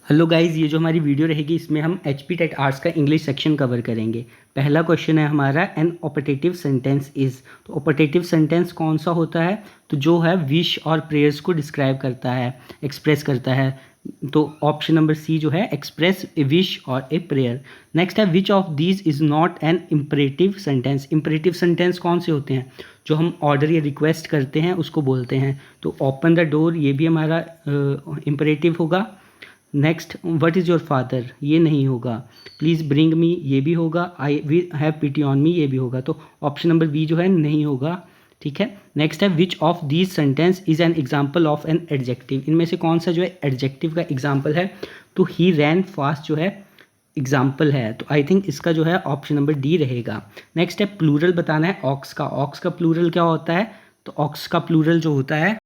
Hello guys, ये जो हमारी वीडियो रहेगी इसमें हम HP टेट आर्ट्स का इंग्लिश सेक्शन कवर करेंगे। पहला क्वेश्चन है हमारा, एन ऑपरेटिव सेंटेंस इज़। तो ऑपरेटिव सेंटेंस कौन सा होता है? तो जो है विश और प्रेयर्स को डिस्क्राइब करता है, एक्सप्रेस करता है। तो ऑप्शन नंबर सी जो है, एक्सप्रेस ए विश और ए प्रेयर। नेक्स्ट है, which of these is not an imperative sentence. Imperative sentence कौन से होते हैं? जो हम ऑर्डर या रिक्वेस्ट करते हैं उसको बोलते हैं। तो ओपन द डोर ये भी हमारा इम्परेटिव होगा। Next, what is your father, ये नहीं होगा। प्लीज़ ब्रिंग मी, ये भी होगा। I we have pity on me, ये भी होगा। तो ऑप्शन नंबर बी जो है नहीं होगा। ठीक है। नेक्स्ट है, which of these sentence is an example of an adjective. इनमें से कौन सा जो है एडजेक्टिव का एग्जाम्पल है? तो ही रैन फास्ट जो है एग्जाम्पल है। तो आई थिंक इसका जो है ऑप्शन नंबर डी रहेगा। नेक्स्ट है, प्लूरल बताना है ऑक्स का। ऑक्स का प्लूरल क्या होता है? तो ऑक्स का प्लूरल जो होता है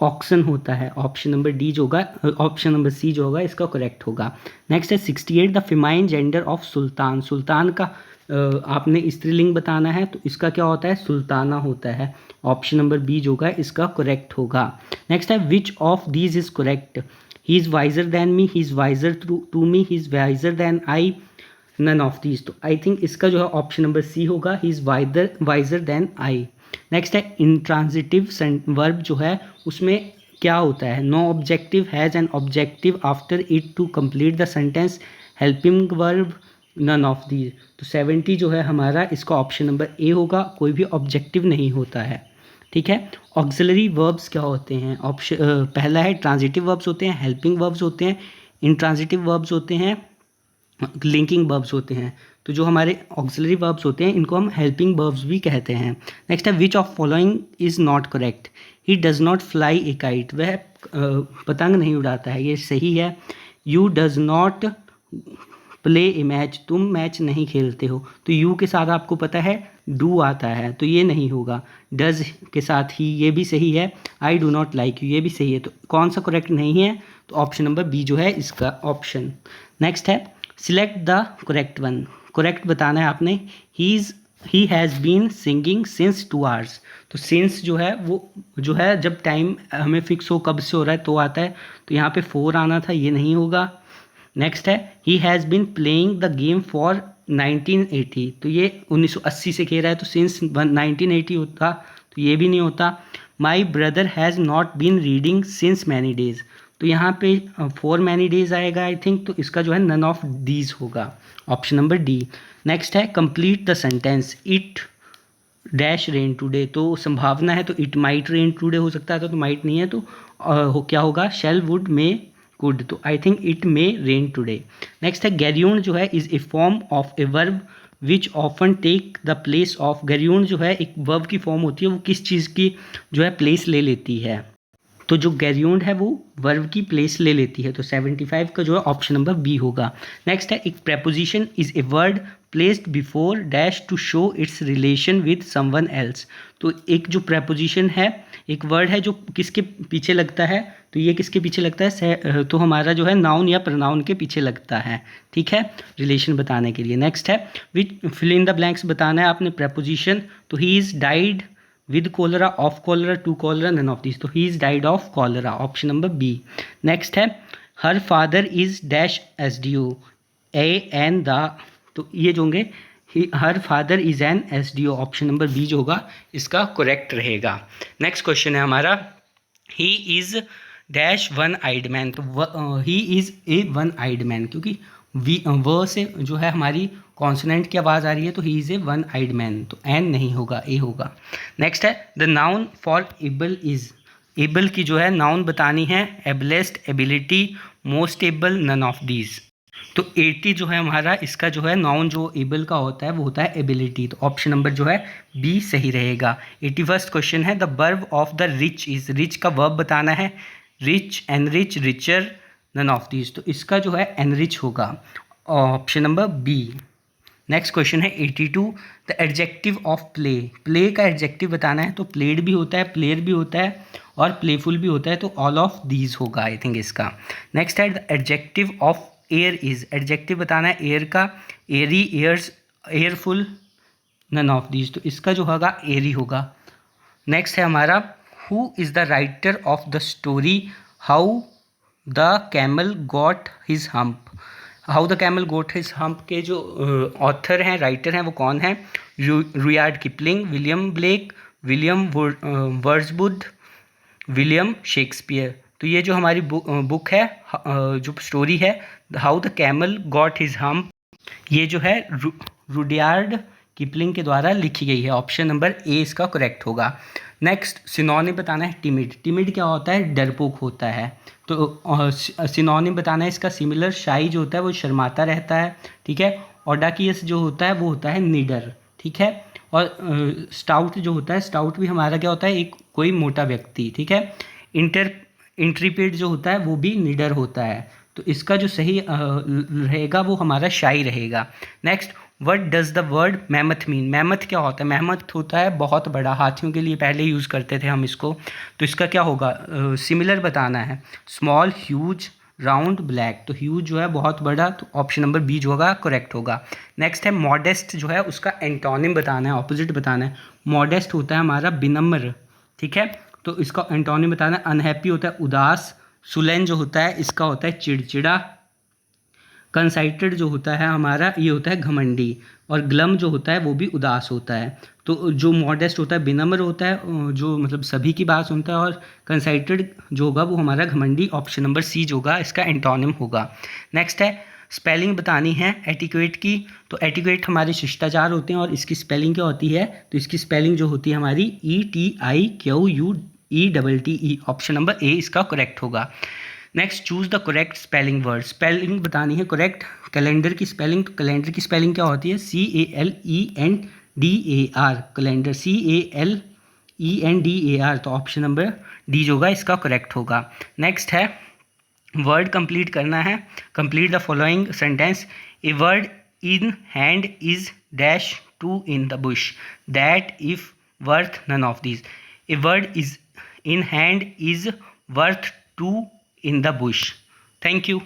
ऑक्सन होता है। ऑप्शन नंबर डी जो होगा, ऑप्शन नंबर सी जो होगा इसका करेक्ट होगा। नेक्स्ट है 68, the famine gender of sultan. सुल्तान का आपने स्त्रीलिंग बताना है तो इसका क्या होता है? सुल्ताना होता है। ऑप्शन नंबर बी जो होगा इसका करेक्ट होगा। नेक्स्ट है, which of these is correct? He is wiser than me, he is wiser to me, he is wiser than I, none of these. तो आई थिंक इसका जो है ऑप्शन नंबर सी होगा, he is wiser than I. Next है, intransitive verb जो है उसमें क्या होता है? No objective has an objective after it to complete the sentence, helping verb, none of these. तो 70 जो है हमारा इसका ऑप्शन नंबर ए होगा, कोई भी ऑब्जेक्टिव नहीं होता है। ठीक है। ऑक्सिलरी वर्ब्स क्या होते हैं? ऑप्शन पहला है ट्रांजिटिव वर्ब्स होते हैं, हेल्पिंग वर्ब्स होते हैं, इंट्रांजिटिव वर्ब्स होते हैं, लिंकिंग वर्ब्स होते हैं। तो जो हमारे ऑक्सिलरी वर्ब्स होते हैं इनको हम हेल्पिंग वर्ब्स भी कहते हैं। नेक्स्ट है, which of following is not correct? He does not fly A kite, वह पतंग नहीं उड़ाता है, ये सही है। You does not play A match, तुम मैच नहीं खेलते हो। तो यू के साथ आपको पता है डू आता है, तो ये नहीं होगा। डज के साथ ही, ये भी सही है। I do not like you, ये भी सही है। तो कौन सा करेक्ट नहीं है? तो ऑप्शन नंबर बी जो है इसका ऑप्शन। नेक्स्ट है, select the correct one. Correct बताना है आपने। He has been singing since 2 hours। तो सिंस जो है वो जो है जब टाइम हमें फिक्स हो कब से हो रहा है तो आता है। तो यहाँ पे 4 आना था, ये नहीं होगा। नेक्स्ट है, he has been playing the game for 1980। तो ये 1980 से खेल रहा है, तो सिंस 1980 होता, तो ये भी नहीं होता। My brother has not been reading since many days. तो यहाँ पे फॉर मैनी डेज आएगा आई थिंक। तो इसका जो है नन ऑफ दीज होगा, ऑप्शन नंबर डी। नेक्स्ट है, complete the sentence. It dash rain today. तो संभावना है तो इट माइट रेन टुडे हो सकता है, तो माइट नहीं है तो क्या होगा? Shall would may could. तो I think it may rain today. Next है, गैर्यून जो है is a form of a verb which often take the place of. Gerund जो है एक वर्ब की फॉर्म होती है, वो किस चीज़ की जो है प्लेस ले लेती है? तो जो गैर्यून्ड है वो वर्ब की प्लेस ले लेती है। तो 75 का जो है ऑप्शन नंबर बी होगा। नेक्स्ट है, एक preposition is a word placed before dash to show its relation with someone else. तो एक जो प्रेपोजिशन है, एक वर्ड है जो किसके पीछे लगता है? तो ये किसके पीछे लगता है? तो हमारा जो है नाउन या प्रोनाउन के पीछे लगता है। ठीक है, रिलेशन बताने के लिए। नेक्स्ट है, विच फिल इन द ब्लैंक्स बताना है आपने प्रेपोजिशन। तो he is died with cholera, of cholera, to cholera, none of these। तो he is died of cholera, option number B. Next है, her father is dash SDO, a and the। तो ये जो होंगे, her father is an SDO, option number B जो होगा इसका correct रहेगा। नेक्स्ट क्वेश्चन है हमारा, he is dash one eyed man. तो he is a one eyed man, क्योंकि व से जो है हमारी कॉन्सोनेंट की आवाज़ आ रही है, तो he is a one eyed man. तो एन नहीं होगा, ए होगा। नेक्स्ट है, the noun for able is. Able की जो है नाउन बतानी है। Ablest, ability, most able, none of these. तो 80 जो है हमारा इसका जो है नाउन जो एबल का होता है वो होता है एबिलिटी। तो ऑप्शन नंबर जो है बी सही रहेगा। 81st क्वेश्चन है, the verb of the rich is. Rich का वर्ब बताना है। Rich, enrich, richer, none of these. तो इसका जो है एनरिच होगा, option number B. Next question है 82, the adjective of play. Play का एडजेक्टिव बताना है। तो प्लेड भी होता है, प्लेयर भी होता है और प्लेफुल भी होता है। तो ऑल ऑफ दीज होगा आई थिंक इसका। नेक्स्ट है, the adjective of air is. Adjective बताना है एयर का। Airy, airs, airful, none of these. तो इसका जो होगा एयरी होगा। नेक्स्ट है हमारा, who is the writer of the story how the camel got his hump. How the camel got his hump के जो ऑथर हैं, राइटर हैं, वो कौन है? Rudyard Kipling, William Blake, William Wordsworth, William Shakespeare. तो ये जो हमारी बुक है, जो स्टोरी है, how the camel got his hump, ये जो है रुडयार्ड किपलिंग के द्वारा लिखी गई है। ऑप्शन नंबर ए इसका करेक्ट होगा। नेक्स्ट सिनोनिम बताना है टिमिड। टिमिड क्या होता है? डरपोक होता है। तो सिनोनिम बताना है इसका सिमिलर। शाई जो होता है वो शर्माता रहता है, ठीक है। ऑडाकियस जो होता है वो होता है निडर, ठीक है। और स्टाउट जो होता है, स्टाउट भी हमारा क्या होता है? एक कोई मोटा व्यक्ति, ठीक है। इंट्रीपिड जो होता है वो भी निडर होता है। तो इसका जो सही रहेगा वो हमारा शाई रहेगा। Next, what does the word mammoth mean. Mammoth क्या होता है? मैमथ होता है बहुत बड़ा। हाथियों के लिए पहले यूज़ करते थे हम इसको। तो इसका क्या होगा? सिमिलर बताना है। Small, huge, round, black. तो ह्यूज जो है बहुत बड़ा, तो ऑप्शन नंबर बी जो होगा करेक्ट होगा। नेक्स्ट है मॉडेस्ट जो है उसका एंटोनिम बताना है, ऑपोजिट बताना है। मॉडेस्ट होता है हमारा विनम्र, ठीक है। तो इसका एंटोनिम बताना है। अनहैप्पी होता है उदास। सुलेन जो होता है इसका होता है चिड़चिड़ा। कंसाइटेड जो होता है हमारा, ये होता है घमंडी। और ग्लम जो होता है वो भी उदास होता है। तो जो मॉडेस्ट होता है विनम्र होता है, जो मतलब सभी की बात सुनता है। और कंसाइटेड जो होगा वो हमारा घमंडी। ऑप्शन नंबर सी जो होगा इसका एंटोनिम होगा। नेक्स्ट है स्पेलिंग बतानी है एटिक्वेट की। तो एटिक्वेट हमारे शिष्टाचार होते हैं और इसकी स्पेलिंग क्या होती है? तो इसकी स्पेलिंग जो होती है हमारी ETIQUETTE। ऑप्शन नंबर ए इसका करेक्ट होगा। Next, choose the correct spelling word. Spelling बतानी है करेक्ट। कैलेंडर की स्पेलिंग, तो कैलेंडर की स्पेलिंग क्या होती है? CALENDAR, calendar CALENDAR। तो ऑप्शन नंबर डी जो होगा इसका करेक्ट होगा। नेक्स्ट है वर्ड कंप्लीट करना है। Complete the following sentence. A word in hand is dash to in the bush that if worth none of this. A word is in hand is worth two in the bush. Thank you.